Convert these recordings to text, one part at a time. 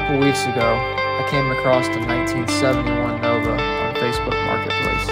couple weeks ago, I came across the 1971 Nova on Facebook Marketplace.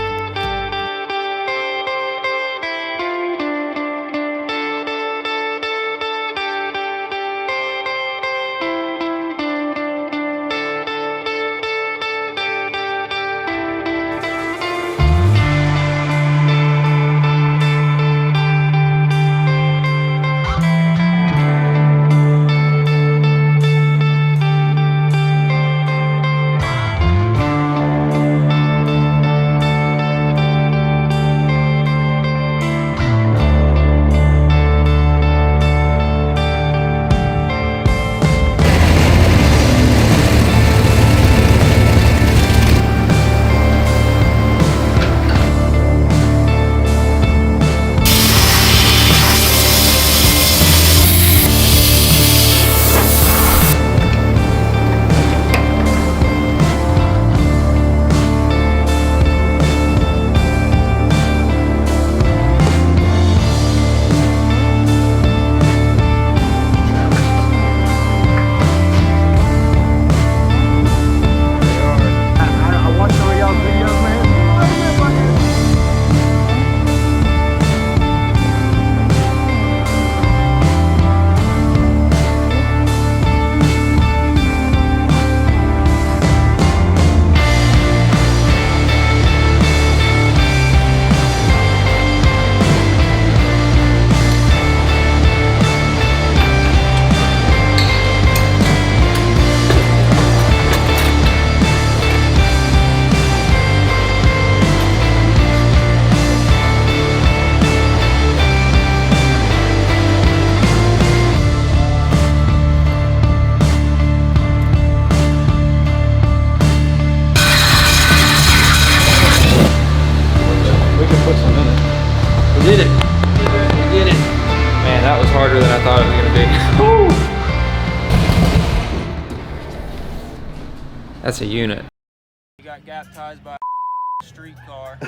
We did it. We did it. Man, that was harder than I thought it was gonna be. That's a unit. We got gap ties by a streetcar.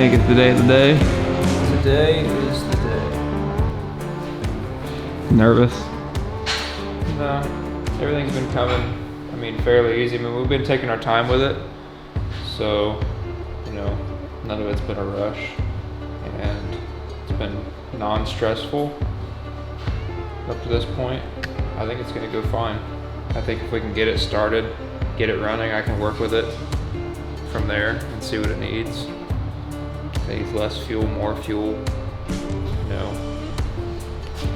It's the day of the day. Today is the day. Nervous? No, everything's been coming, I mean, fairly easy. I mean, we've been taking our time with it. So, you know, none of it's been a rush. And it's been non-stressful up to this point. I think it's gonna go fine. I think if we can get it started, get it running, I can work with it from there and see what it needs. Needs less fuel, more fuel, you know,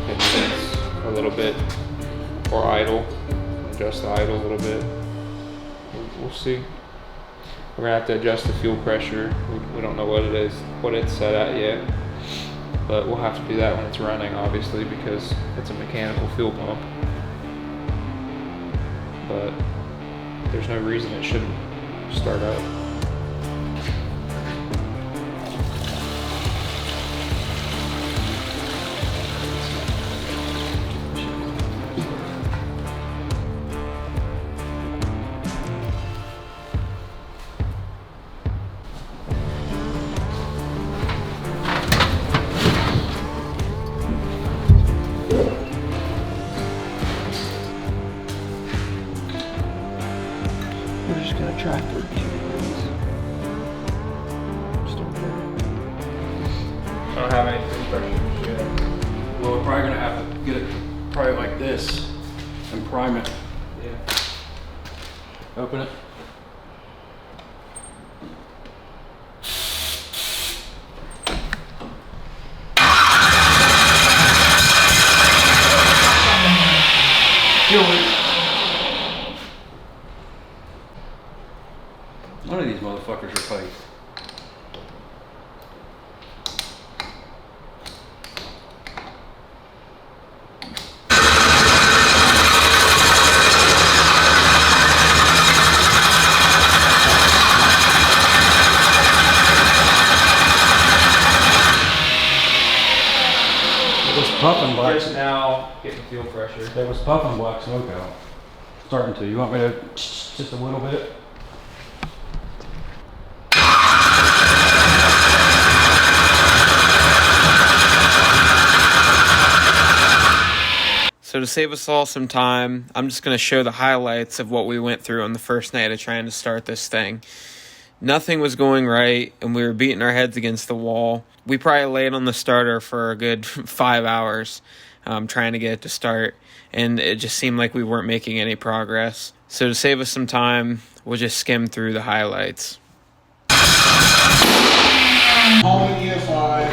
it needs a little bit more idle, adjust the idle a little bit. We'll see. We're gonna have to adjust the fuel pressure. We don't know what it is, what it's set at yet, but we'll have to do that when it's running, obviously, because it's a mechanical fuel pump. But there's no reason it shouldn't start up. We're just gonna try 13 degrees. Start there. I don't have any fuel pressure yet. Well, we're probably gonna have to get it probably like this and prime it. Yeah. Open it. None of these motherfuckers are piped. Puffing black. Just now getting fuel pressure. There was puffing black smoke out. Starting to. You want me to just a little bit? So to save us all some time, I'm just going to show the highlights of what we went through on the first night of trying to start this thing. Nothing was going right, and we were beating our heads against the wall. We probably laid on the starter for a good 5 hours trying to get it to start, and it just seemed like we weren't making any progress. So to save us some time, we'll just skim through the highlights. Hauling EFI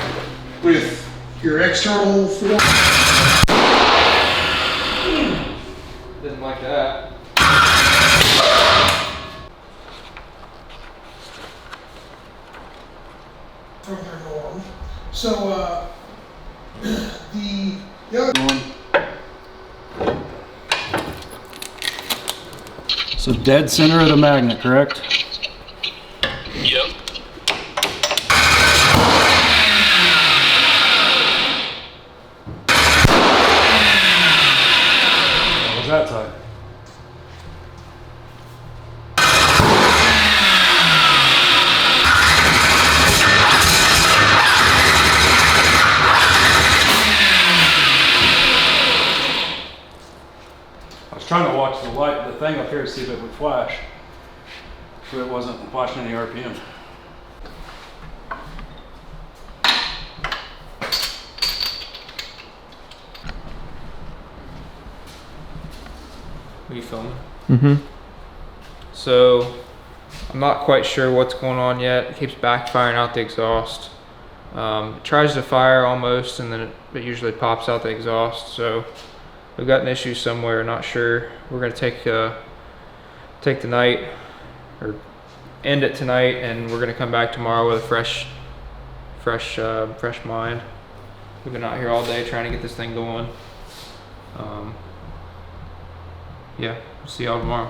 with your external form. Didn't like that. From their norm. So the other So dead center of the magnet, correct? Yep. What was that side? I was trying to watch the light, the thing up here to see if it would flash. So it wasn't flashing any RPM. Are you filming? Mm-hmm. So I'm not quite sure what's going on yet. It keeps backfiring out the exhaust. It tries to fire almost, and then it usually pops out the exhaust. So we've got an issue somewhere. Not sure. We're gonna take the night, or end it tonight, and we're gonna come back tomorrow with a fresh mind. We've been out here all day trying to get this thing going. Yeah, we'll see y'all tomorrow.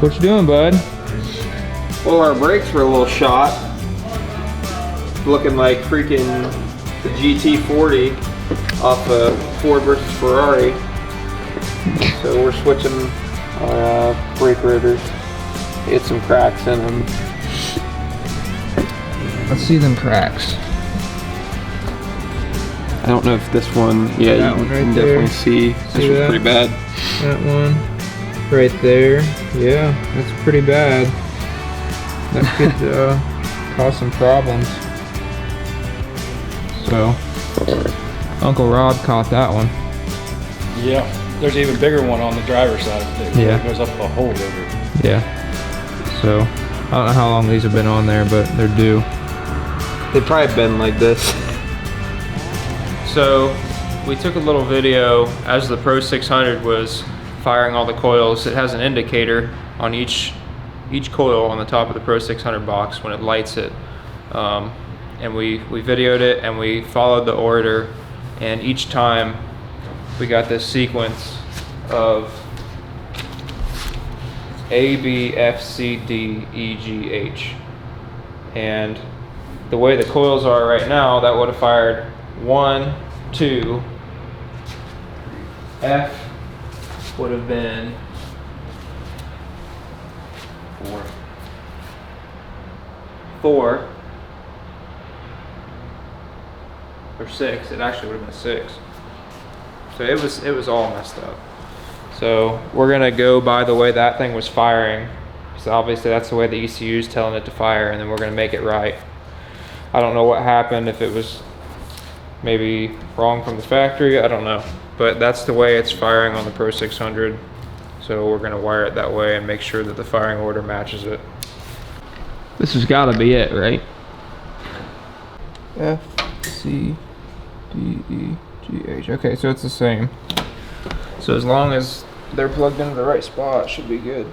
What you doing, bud? Well, our brakes were a little shot. Looking like freaking the GT40 off of Ford versus Ferrari. So we're switching our brake rotors. Get some cracks in them. Let's see them cracks. I don't know if this one, yeah, That you one right can there. definitely see. This See one's that? pretty bad. That one right there. Yeah, that's pretty bad. That could cause some problems. So, Uncle Rob caught that one. Yeah, there's an even bigger one on the driver's side. That Yeah. goes up a hole over. Yeah. So, I don't know how long these have been on there, but they're due. They've probably been like this. So, we took a little video as the Pro 600 was firing all the coils. It has an indicator on each coil on the top of the Pro 600 box when it lights it. And we videoed it and we followed the order, and each time we got this sequence of A, B, F, C, D, E, G, H. And the way the coils are right now, that would have fired 1, 2, F would have been 4 or 6. It actually would have been 6. So it was all messed up. So we're gonna go by the way that thing was firing, So obviously that's the way the ECU is telling it to fire, and then we're gonna make it right. I don't know what happened, if it was maybe wrong from the factory, I don't know. But that's the way it's firing on the Pro 600. So we're gonna wire it that way and make sure that the firing order matches it. This has gotta be it, right? F, C, D, E, G, H. Okay, so it's the same. So as long as they're plugged into the right spot, it should be good.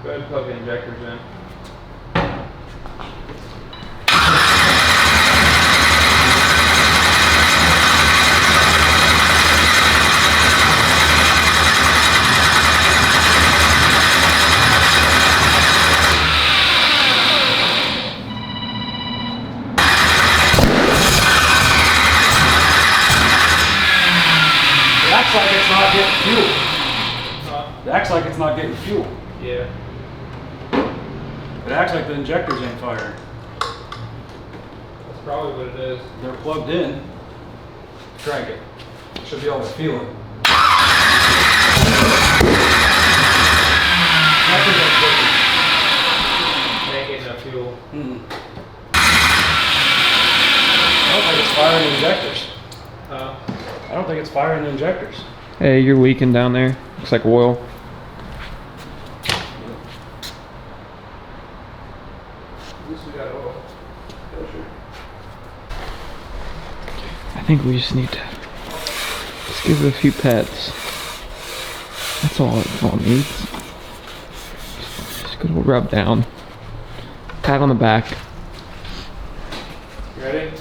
Go ahead and plug the injectors in. It acts like it's not getting fuel. It acts like it's not getting fuel. Yeah. It acts like the injectors ain't firing. That's probably what it is. They're plugged in. Crank it. You should be able to feel it. Injectors ain't working. Ain't getting enough fuel. I don't think it's firing the injectors. Huh? I don't think it's firing the injectors. Hey, you're leaking down there. Looks like oil. At least we got oil. I think we just need to just give it a few pets. That's all it needs. Just a good old rub down. Pat on the back. You ready?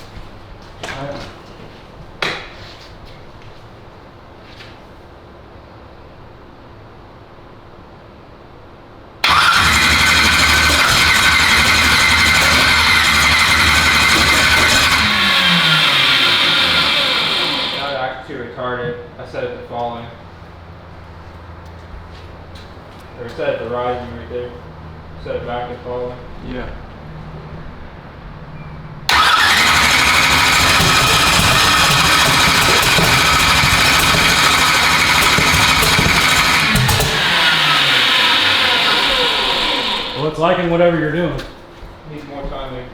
Too retarded. I set it to falling. Or set it to rising right there. Set it back to falling. Yeah. Well, it's liking whatever you're doing. Needs more timing.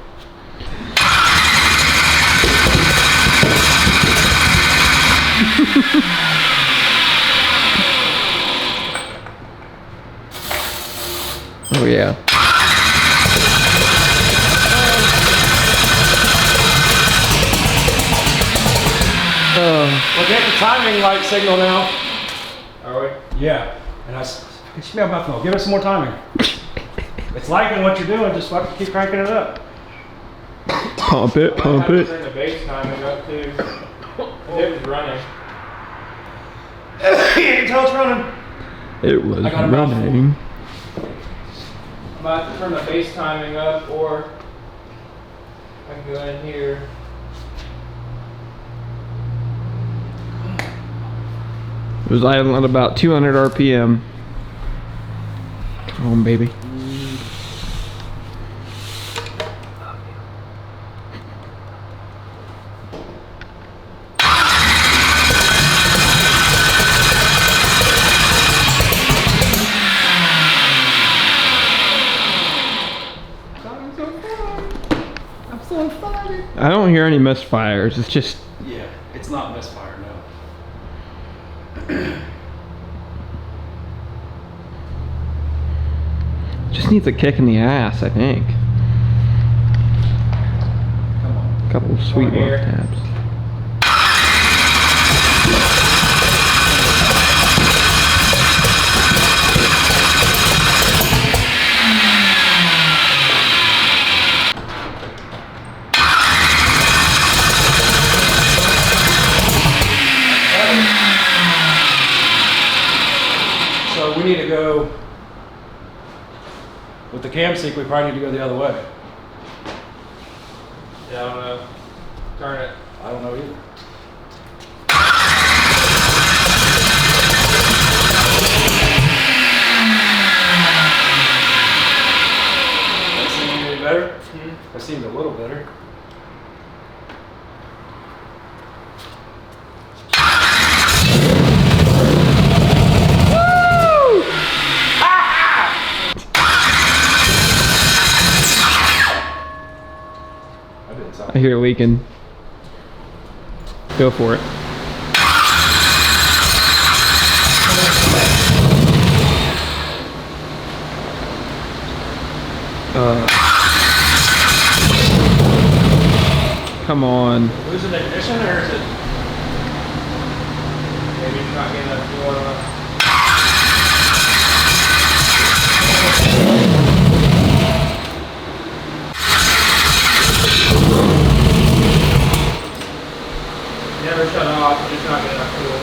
Oh yeah. We're getting the timing light signal now. Are we? Yeah. And I should be about to give it some more timing. It's liking what you're doing, just fucking keep cranking it up. Pump it, pump Turn it. the base timing up too. It was running. You can tell it's running. It was I got a mouthful. running. I'm about to turn the base timing up, or I can go in here. It was idling at about 200 RPM. Come on, baby. I don't hear any misfires. It's just Yeah, it's not misfire, no. just needs a kick in the ass, I think. Come on. A couple of sweet Over here. love tabs. So we need to go, with the cam sync, we probably need to go the other way. Yeah, I don't know. Turn it. I don't know either. I hear it leaking. Go for it. Come on. Losing the ignition, or is it? Maybe you're not getting enough fuel on it. Never shut off, you're just not getting enough fuel.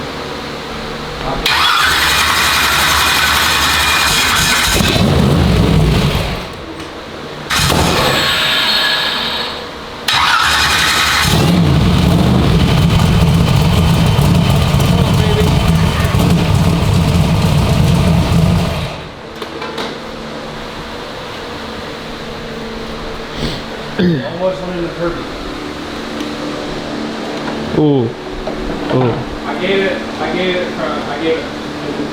Almost went in the turkey. Ooh. Ooh. I gave it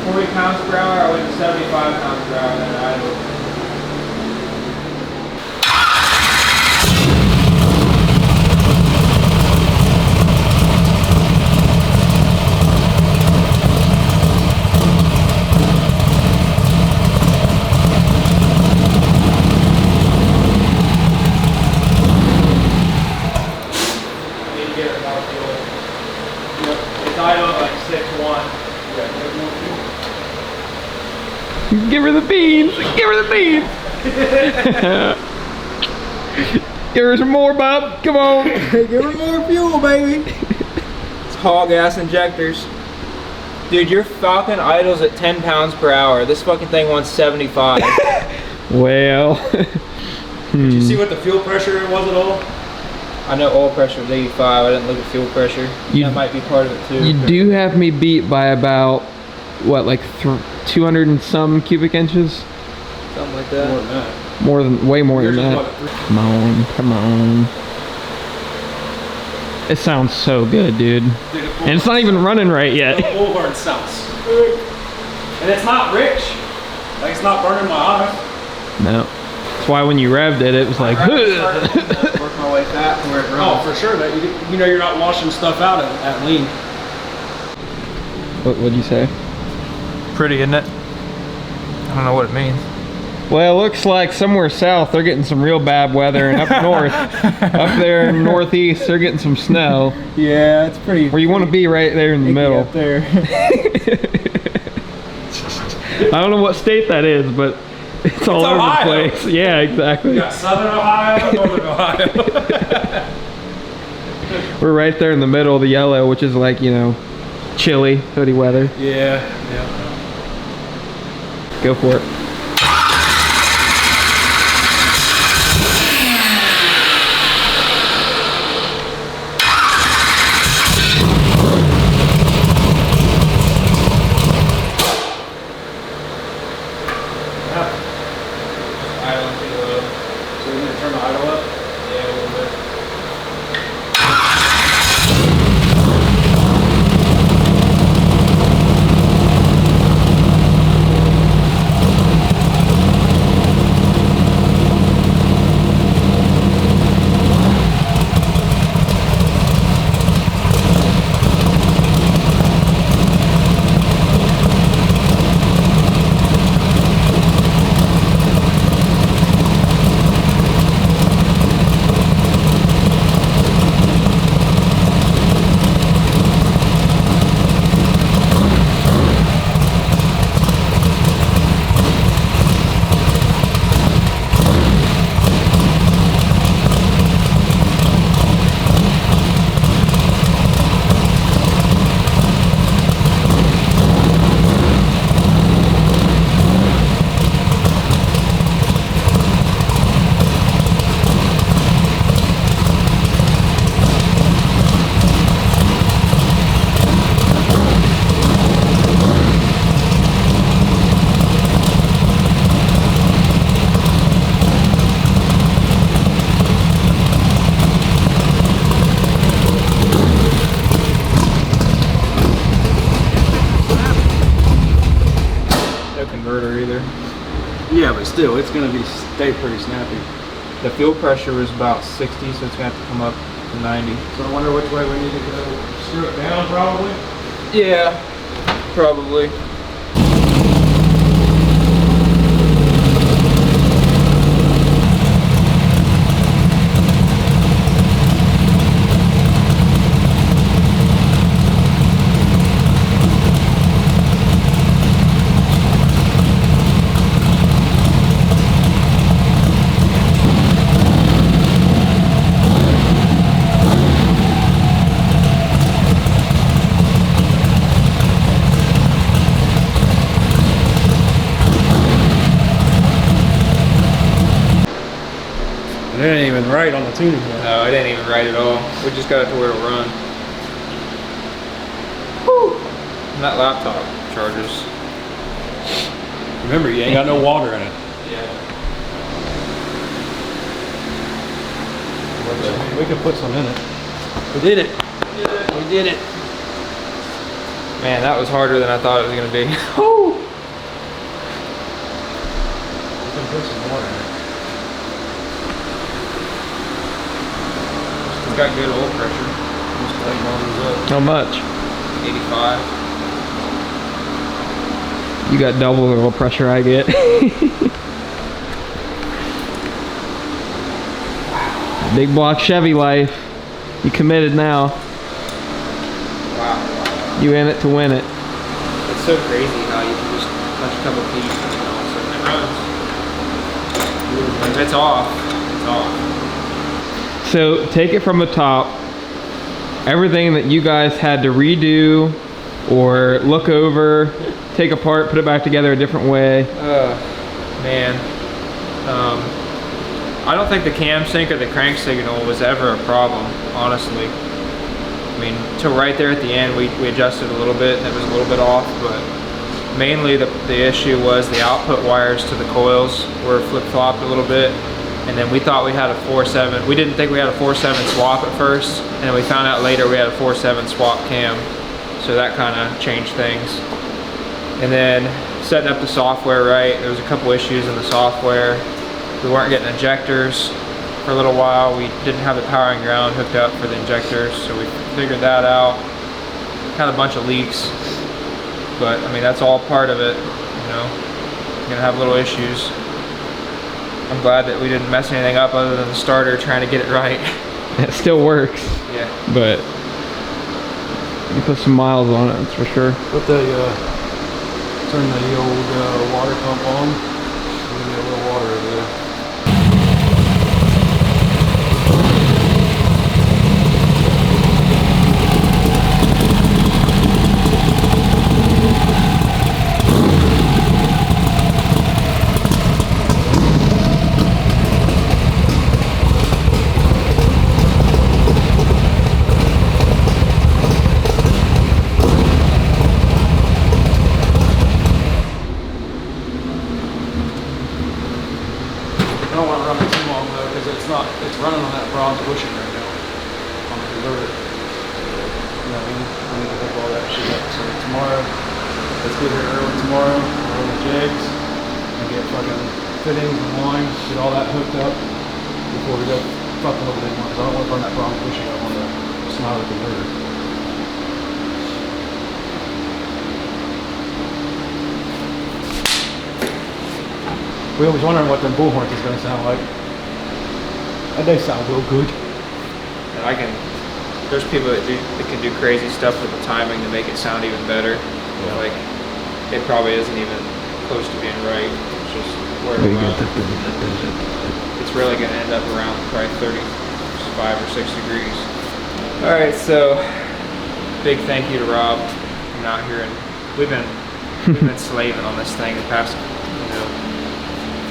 40 pounds per hour, I went to 75 pounds per hour, and then I idled. Give her the beans! Give her the beans! Give her some more, Bob! Come on! Give her more fuel, baby! It's haul gas injectors. Dude, your Falcon idles at 10 pounds per hour. This fucking thing wants 75. Well... Did you see what the fuel pressure was at all? I know oil pressure was 85. I didn't look at fuel pressure. That might be part of it too. You do have me beat by about, what, like 200 and some cubic inches? Something like that. More than that. More than, way more Yours than is that. what, Come on, come on. It sounds so good, dude. And it's not even running right yet. The bullhorn sounds. And it's not rich. Like, it's not burning my eye. No. That's why when you revved it, it was like, Work my way fat to where it runs. Oh, for sure. That you know you're not washing stuff out at lean. What'd you say? Pretty, isn't it? I don't know what it means. Well, it looks like somewhere south they're getting some real bad weather, and up north, up there in northeast, they're getting some snow. Yeah, it's pretty. Where you want to be right there in the middle. Up there. I don't know what state that is, but it's all over Ohio. the place. Yeah, exactly. You got Southern Ohio, Northern Ohio. We're right there in the middle of the yellow, which is like, you know, chilly, hoodie weather. Yeah. Go for it. So you need to turn the idle up? Yeah, a little bit. Yeah, but still, it's gonna stay pretty snappy. The fuel pressure was about 60, so it's gonna have to come up to 90. So I wonder which way we need to go. Screw it down, probably. Yeah, probably. It ain't even right on the tuning yet. No, it ain't even right at all. We just got it to where it'll run. Whew. And that laptop charges. Remember, you ain't got no water in it. Yeah. We could put some in it. We did it. We did it. Man, that was harder than I thought it was gonna be. Woo! We can put some water in it. It's got good oil pressure. Just tighten all these up. How much? 85. You got double the oil pressure I get. Big block Chevy life. You committed now. Wow. You in it to win it. It's so crazy how you can just touch a couple keys and then all of a sudden it runs. If it's off, it's off. So take it from the top. Everything that you guys had to redo or look over, take apart, put it back together a different way. Man. I don't think the cam sync or the crank signal was ever a problem, honestly. I mean, till right there at the end, we adjusted a little bit and it was a little bit off, but mainly the issue was the output wires to the coils were flip-flopped a little bit. And then we thought we had a 4.7. We didn't think we had a 4.7 swap at first, and then we found out later we had a 4.7 swap cam. So that kind of changed things. And then setting up the software right, there was a couple issues in the software. We weren't getting injectors for a little while. We didn't have the power and ground hooked up for the injectors, so we figured that out. Had a bunch of leaks, but I mean, that's all part of it, you know. You're gonna have little issues. I'm glad that we didn't mess anything up other than the starter trying to get it right. It still works, Yeah. but you put some miles on it, that's for sure. Put the, turn the old water pump on. Give me a little water over there. I don't want to run it too long though, because it's running on that bronze bushing right now on the converter. You know what I mean? I need to hook all that shit up. So tomorrow, let's get here early tomorrow, roll the jigs, and get fucking fittings and lines, get all that hooked up before we go fucking with it anymore. Because I don't want to run that bronze bushing up on the Smiler converter. We always wondering what them bullhorns is going to sound like. And they sound real good. And there's people that can do crazy stuff with the timing to make it sound even better. Yeah. Like, it probably isn't even close to being right. It's just where it runs. It's really going to end up around probably 35 or 6 degrees. All right, so big thank you to Rob coming out here, and we've been slaving on this thing the past,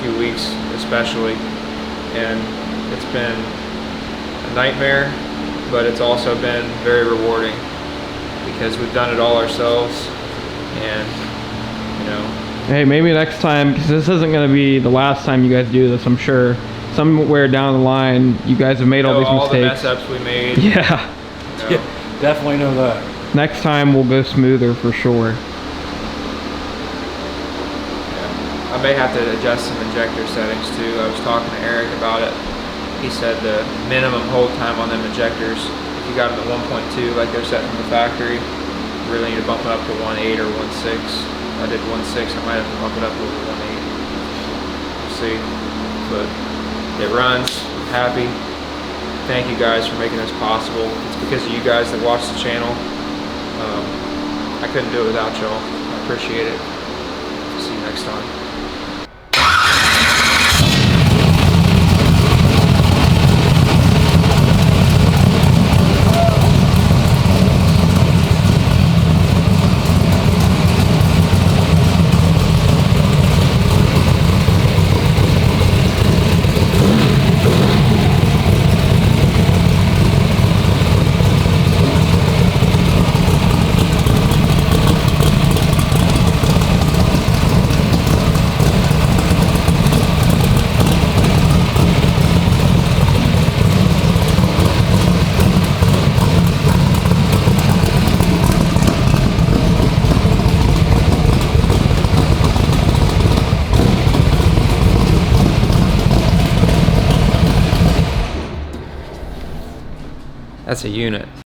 few weeks especially, and it's been a nightmare, but it's also been very rewarding because we've done it all ourselves, and Hey, maybe next time, because this isn't going to be the last time you guys do this, I'm sure. Somewhere down the line, you guys have made all these mistakes. The mess ups we made. Yeah. Yeah, definitely know that. Next time we'll go smoother for sure. I may have to adjust some injector settings too. I was talking to Eric about it, he said the minimum hold time on them injectors, if you got them at 1.2 like they're set from the factory, you really need to bump it up to 1.8 or 1.6. I did 1.6, I might have to bump it up over 1.8. We'll see. But it runs, I'm happy. Thank you guys for making this possible. It's because of you guys that watch the channel. I couldn't do it without y'all. I appreciate it. See you next time. That's a unit.